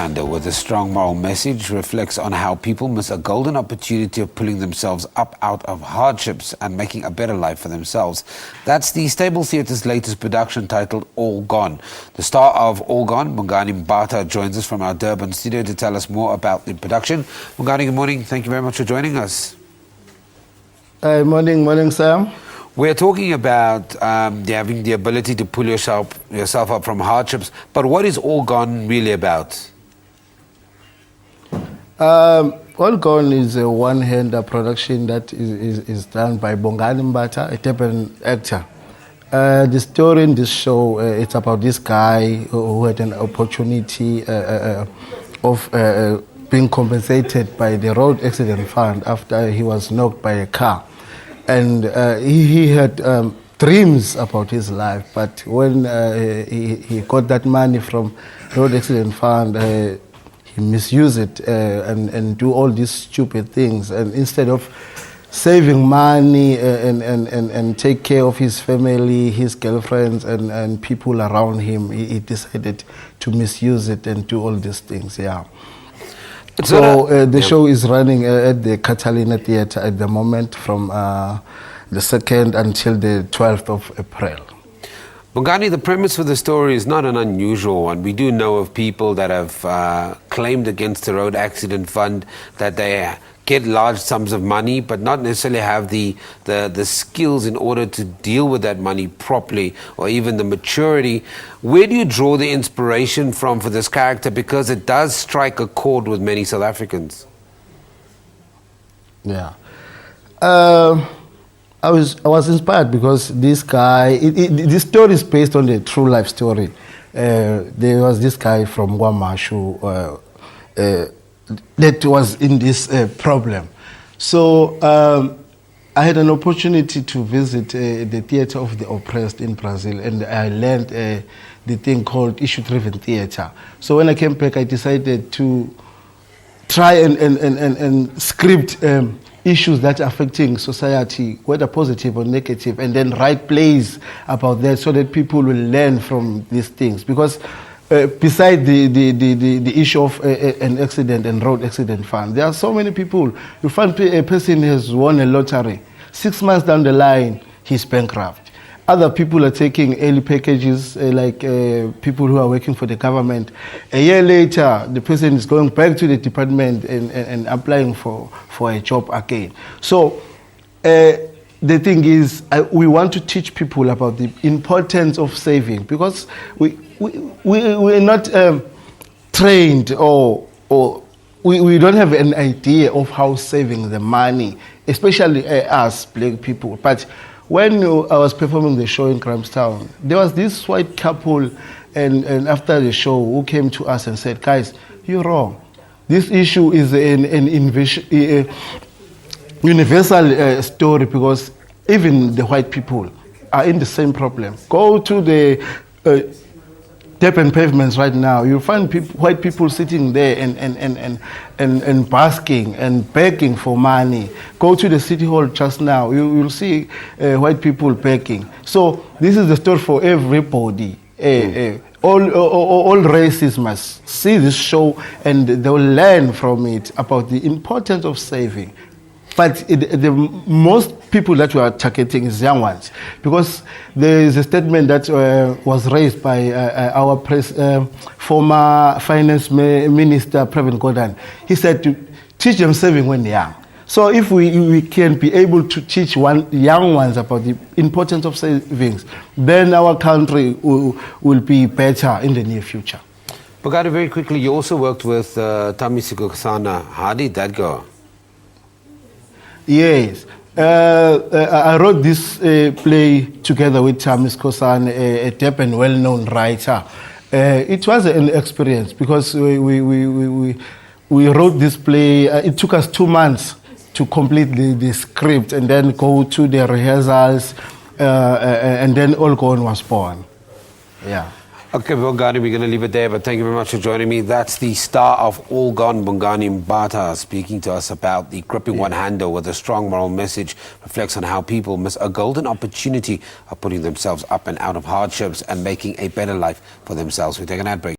And with a strong moral message, reflects on how people miss a golden opportunity of pulling themselves up out of hardships and making a better life for themselves. That's the Stable Theatre's latest production titled All Gone. The star of All Gone, Bongani Mbatha, joins us from our Durban studio to tell us more about the production. Bongani, good morning. Thank you very much for joining us. Morning, Sam. We're talking about having the ability to pull yourself up from hardships, but what is All Gone really about? All Gone is a one-hander production that is done by Bongani Mbatha, a Durban actor. The story in this show, it's about this guy who had an opportunity of being compensated by the road accident fund after he was knocked by a car. And he had dreams about his life, but when he got that money from road accident fund, he misused it and do all these stupid things. And instead of saving money and take care of his family, his girlfriends and people around him, he decided to misuse it and do all these things. Yeah. So the show is running at the Catalina Theatre at the moment from the 2nd until the 12th of April. Bongani, the premise for the story is not an unusual one. We do know of people that have claimed against the road accident fund that they get large sums of money but not necessarily have the skills in order to deal with that money properly, or even the maturity. Where do you draw the inspiration from for this character? Because it does strike a chord with many South Africans. Yeah. I was inspired because this guy, this story is based on a true life story. There was this guy from Guamashu that was in this problem. So I had an opportunity to visit the Theatre of the Oppressed in Brazil, and I learned the thing called issue-driven theatre. So when I came back, I decided to try and script issues that are affecting society, whether positive or negative, and then write plays about that so that people will learn from these things. Because beside the issue of an accident and road accident fund, there are so many people. You find a person has won a lottery. 6 months down the line, he's bankrupt. Other people are taking early packages, like people who are working for the government. A year later, the person is going back to the department and applying for a job again. So the thing is, we want to teach people about the importance of saving, because we're not trained or we don't have an idea of how saving the money, especially us black people. But when I was performing the show in Grahamstown, there was this white couple, and after the show, who came to us and said, "Guys, you're wrong. This issue is an universal story, because even the white people are in the same problem. Go to the Durban pavements right now, you'll find white people sitting there and basking and begging for money. Go to the city hall just now, you'll see white people begging. So this is the story for everybody. All races must see this show and they'll learn from it about the importance of saving. But the most people that we are targeting is young ones, because there is a statement that was raised by our former finance minister, Pravin Gordhan. He said to teach them saving when young. So if we can be able to teach young ones about the importance of savings, then our country will be better in the near future. Bongani, very quickly, you also worked with Tami Sikosana. How did that go? Yes, I wrote this play together with Tami Sikosana, a Durban well-known writer. It was an experience because we wrote this play. It took us 2 months to complete the script and then go to the rehearsals, and then All Gone was born. Yeah. Okay, Bongani, we're going to leave it there, but thank you very much for joining me. That's the star of All Gone, Bongani Mbatha, speaking to us about the gripping one-hander with a strong moral message, reflects on how people miss a golden opportunity of putting themselves up and out of hardships and making a better life for themselves. We take an ad break.